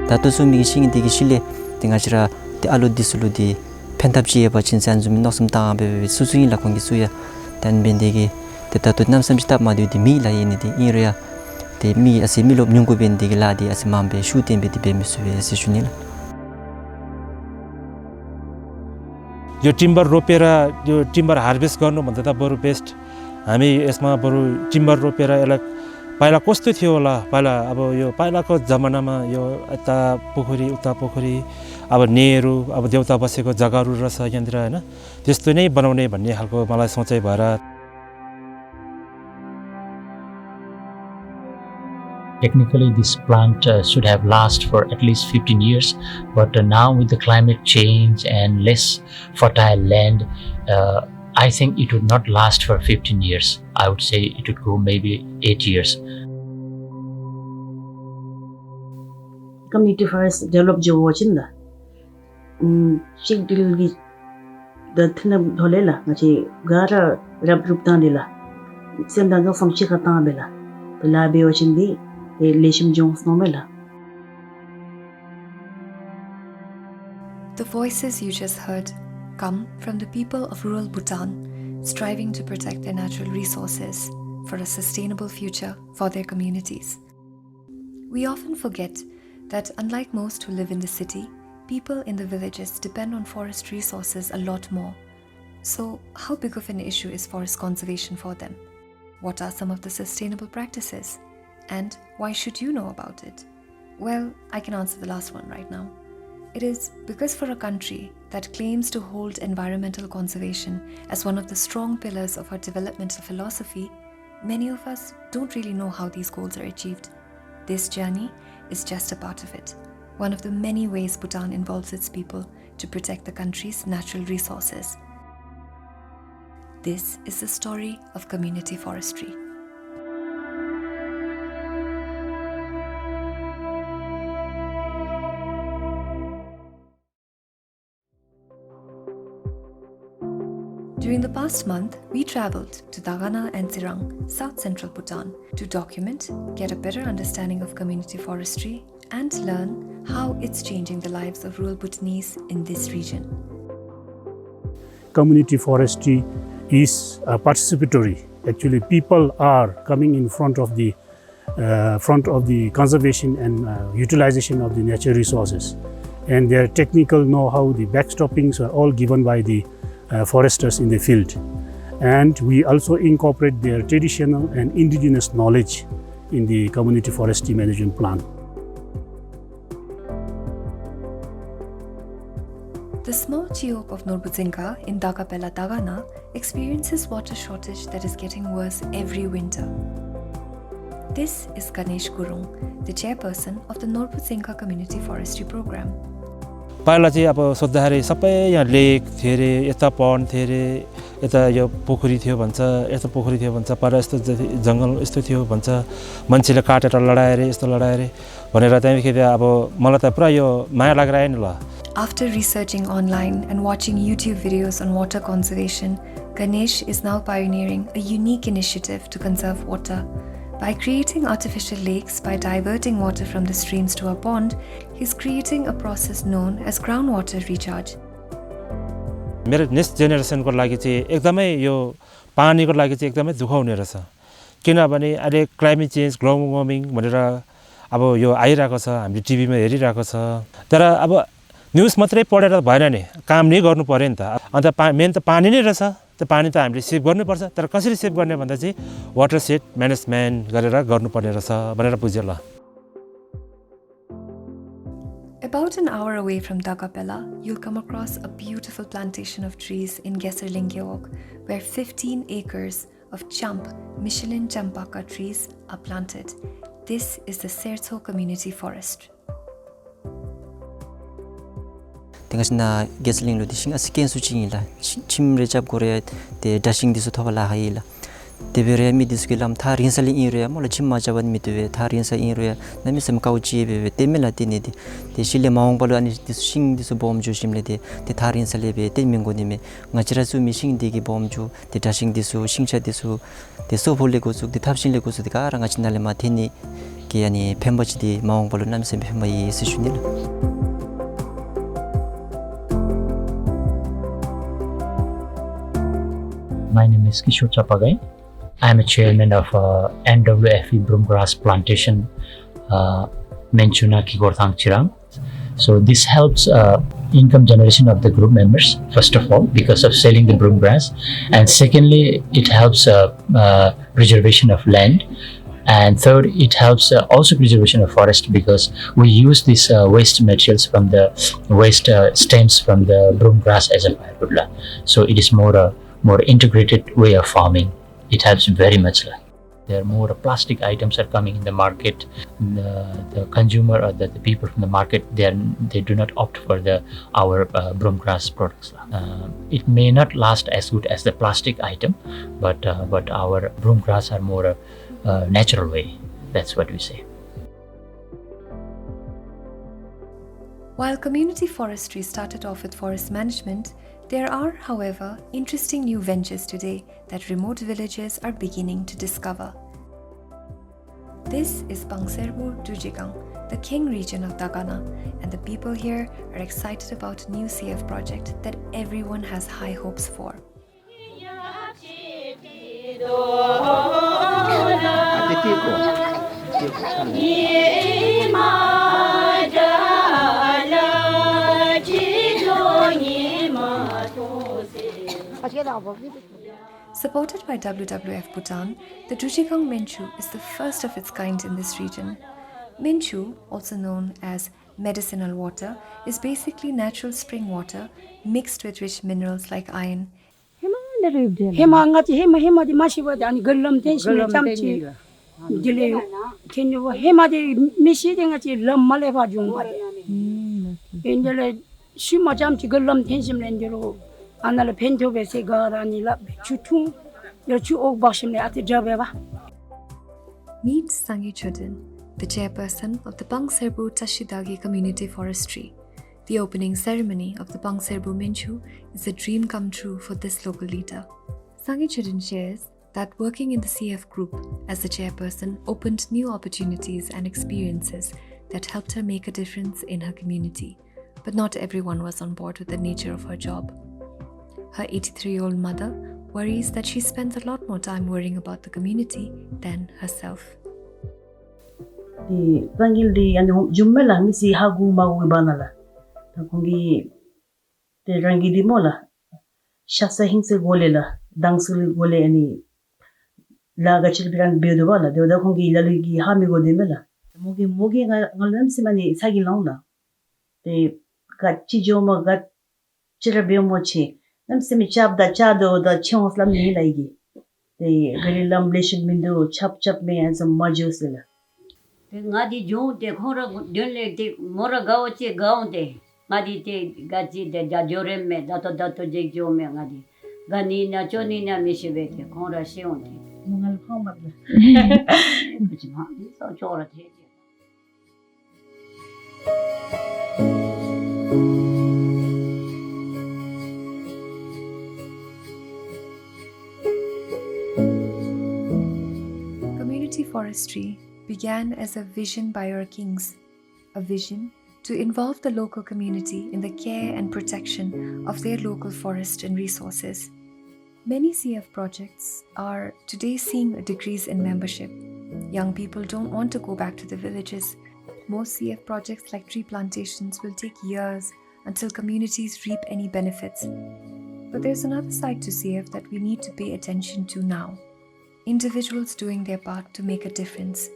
다도 숨이 신이 되기 실례 등하시라 알로 디슬로디 펜탑지에 버친 산좀 녹음다 베베 수수인라 공기수야 단벤데기 대다도 남삼스탑 마디디 미라이니디 이르야 데미 아세밀로 뇽고벤데기 라디 아스맘베 슈템베디 베미수에 세슈닐 यो timber रोपेर यो timber harvest गर्नु भन्दा त बरु बेस्ट हामी यसमा बरु टिम्बर रोपेर यसलाई पहिला कस्तो थियो होला पहिला अब यो पहिलाको जमानामा यो यता पोखरी उता पोखरी अब नेहरू अब देउता बसेको जग्गाहरू रहेछ यहाँतिर हैन त्यस्तो नै बनाउने भन्ने खालको मलाई सोचाइ भएर Technically, this plant should have lasted for at least 15 years, but now with the climate change and less fertile land, I think it would not last for 15 years. I would say it would go maybe 8 years. Community forest develop jo wachinda. Chik dilgi the thina dholela ngachi gara rab ruptan dila. Senda ga famchi khata bela. Bela be wachindi leshim jones nomela. The voices you just heard come from the people of rural Bhutan, striving to protect their natural resources for a sustainable future for their communities. We often forget that unlike most who live in the city, people in the villages depend on forest resources a lot more. So, how big of an issue is forest conservation for them? What are some of the sustainable practices? And why should you know about it? Well, I can answer the last one right now. It is because for a country that claims to hold environmental conservation as one of the strong pillars of our developmental philosophy, many of us don't really know how these goals are achieved. This journey is just a part of it, one of the many ways Bhutan involves its people to protect the country's natural resources. This is the story of community forestry. During the past month, we traveled to Dagana and Sirang, South Central Bhutan, to document, get a better understanding of community forestry, and learn how it's changing the lives of rural Bhutanese in this region. Community forestry is participatory. Actually, people are coming in front of the conservation and utilization of the natural resources, and their technical know-how, the backstoppings are all given by the foresters in the field, and we also incorporate their traditional and indigenous knowledge in the community forestry management plan. The small Chiok of Norbutsinka in Dagapela, Dagana experiences water shortage that is getting worse every winter. This is Ganesh Gurung, the chairperson of the Norbutsinka Community Forestry Program. पहिला चाहिँ अब सोध्दाखेरि सबै यहाँ lake थियो रे यता pond थियो रे यता यो पोखरी थियो भन्छ यस्तो पोखरी थियो भन्छ पर यस्तो जंगल यस्तो थियो भन्छ मान्छेले काटेर लडाए रे यस्तो लडाए रे भनेर त्यहाँदेखि अब मलाई त पुरा यो माया लागेर आयो नि ल. After researching online and watching YouTube videos on water conservation, Ganesh is now pioneering a unique initiative to conserve water. By creating artificial lakes by diverting water from the streams to a pond, he's creating a process known as groundwater recharge. मेरो next जेनेरेसनको लागि चाहिँ एकदमै यो पानीको लागि चाहिँ एकदमै दुःख हुने रहेछ किनभने अहिले क्लाइमेट चेन्ज ग्लोबल वार्मिङ भनेर अब यो आइरहेको छ हामीले टिभीमा हेरिरहेको छ तर अब न्यूज मात्रै पढेर भएन नि काम नै गर्नु पर्यो नि त अन्त मेन त पानी नै रहेछ त्यो पानी त हामीले सेभ गर्नुपर्छ तर कसरी सेभ गर्ने भन्दा चाहिँ वाटर सेट म्यानेजमेन्ट गरेर गर्नुपर्ने रहेछ भनेर बुझ्यो ल. About an hour away from Dagapela, you'll come across a beautiful plantation of trees in Geserlingyeok, where 15 acres of champ, Michelin champaka trees are planted. This is the Sertho Community Forest. Tengasna Geserling lo dising asiken suchingila chimre chap korea te dashing disu thawala haila deberea mi diskelam tha rinsali irea mola chimma jawan mi tuwe tha rinsa irea nami sam kauchi be temela tini di te shile maung balu ani dis sing dis bom ju shimle de te tha rinsali be te mingo ni me ngachira su mi sing digi bom ju te dashing disu singcha disu te so bolle go su te thapshin le go su ka ranga chinale ma theni ki ani pembachi di maung balu nami sam pembai sishunil My name is Kishore Chapagai. I am a chairman of NWFE Broomgrass Plantation, Menchuna Kigorthang Chirang. So this helps income generation of the group members, first of all, because of selling the broomgrass. And secondly, it helps preservation of land. And third, it helps also preservation of forest because we use these waste materials from the waste stems from the broomgrass as a firewood. So it is more integrated way of farming. It helps very much. There are more plastic items are coming in the market. The consumer or the people from the market, they do not opt for our broomgrass products. It may not last as good as the plastic item, but our broomgrass are more natural way. That's what we say. While community forestry started off with forest management, there are, however, interesting new ventures today that remote villages are beginning to discover. This is Bangserbu Dujigang, the King region of Dagana, and the people here are excited about a new CF project that everyone has high hopes for. Supported by WWF Bhutan, the Drujigang Menchu is the first of its kind in this region. Menchu, also known as medicinal water, is basically natural spring water mixed with rich minerals like iron. Meet Sangi Chudin, the chairperson of the Bangserbu Tashidagi Community Forestry. The opening ceremony of the Bangserbu Menchu is a dream come true for this local leader. Sangi Chudin shares that working in the CF group as the chairperson opened new opportunities and experiences that helped her make a difference in her community. But not everyone was on board with the nature of her job. Her 83-year-old mother worries that she spends a lot more time worrying about the community than herself. The Bangil di and Jumela Missy Hagu Mawibanala. Takungi the Rangi di Mola. Shasa Hinse Golela, Dangsul Gole any Laga Chilbran Biodovala, the Odakungi Laligi Hamigo de Mela. Mogi Ngalam Simani Sagilona. They got Chijoma got Chirabiomochi. Nam semi chap da chado da chons lam ni lagi. The very lam blessed window chap me and some majusilla. Ngadi jo te khora dele te mora gao che gao te ngadi te gaji te jajore me dato je jo me ngadi gani na choni na mishebe te khora seon te Mungal khomat. kuch ma so chora te. Community forestry began as a vision by our kings, a vision to involve the local community in the care and protection of their local forest and resources. Many CF projects are today seeing a decrease in membership. Young people don't want to go back to the villages. Most CF projects like tree plantations will take years until communities reap any benefits. But there's another side to CF that we need to pay attention to now. Individuals doing their part to make a difference.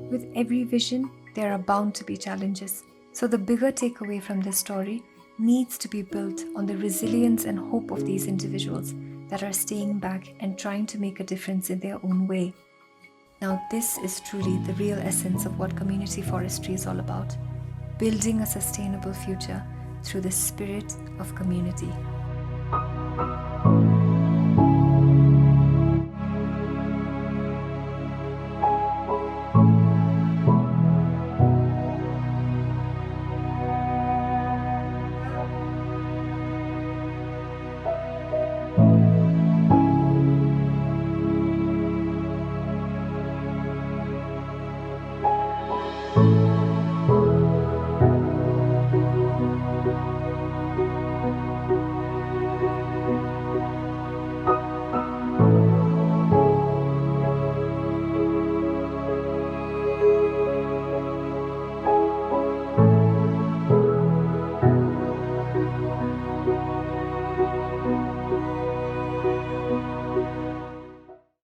With every vision, there are bound to be challenges. So the bigger takeaway from this story needs to be built on the resilience and hope of these individuals that are staying back and trying to make a difference in their own way. Now this is truly the real essence of what community forestry is all about. Building a sustainable future through the spirit of community.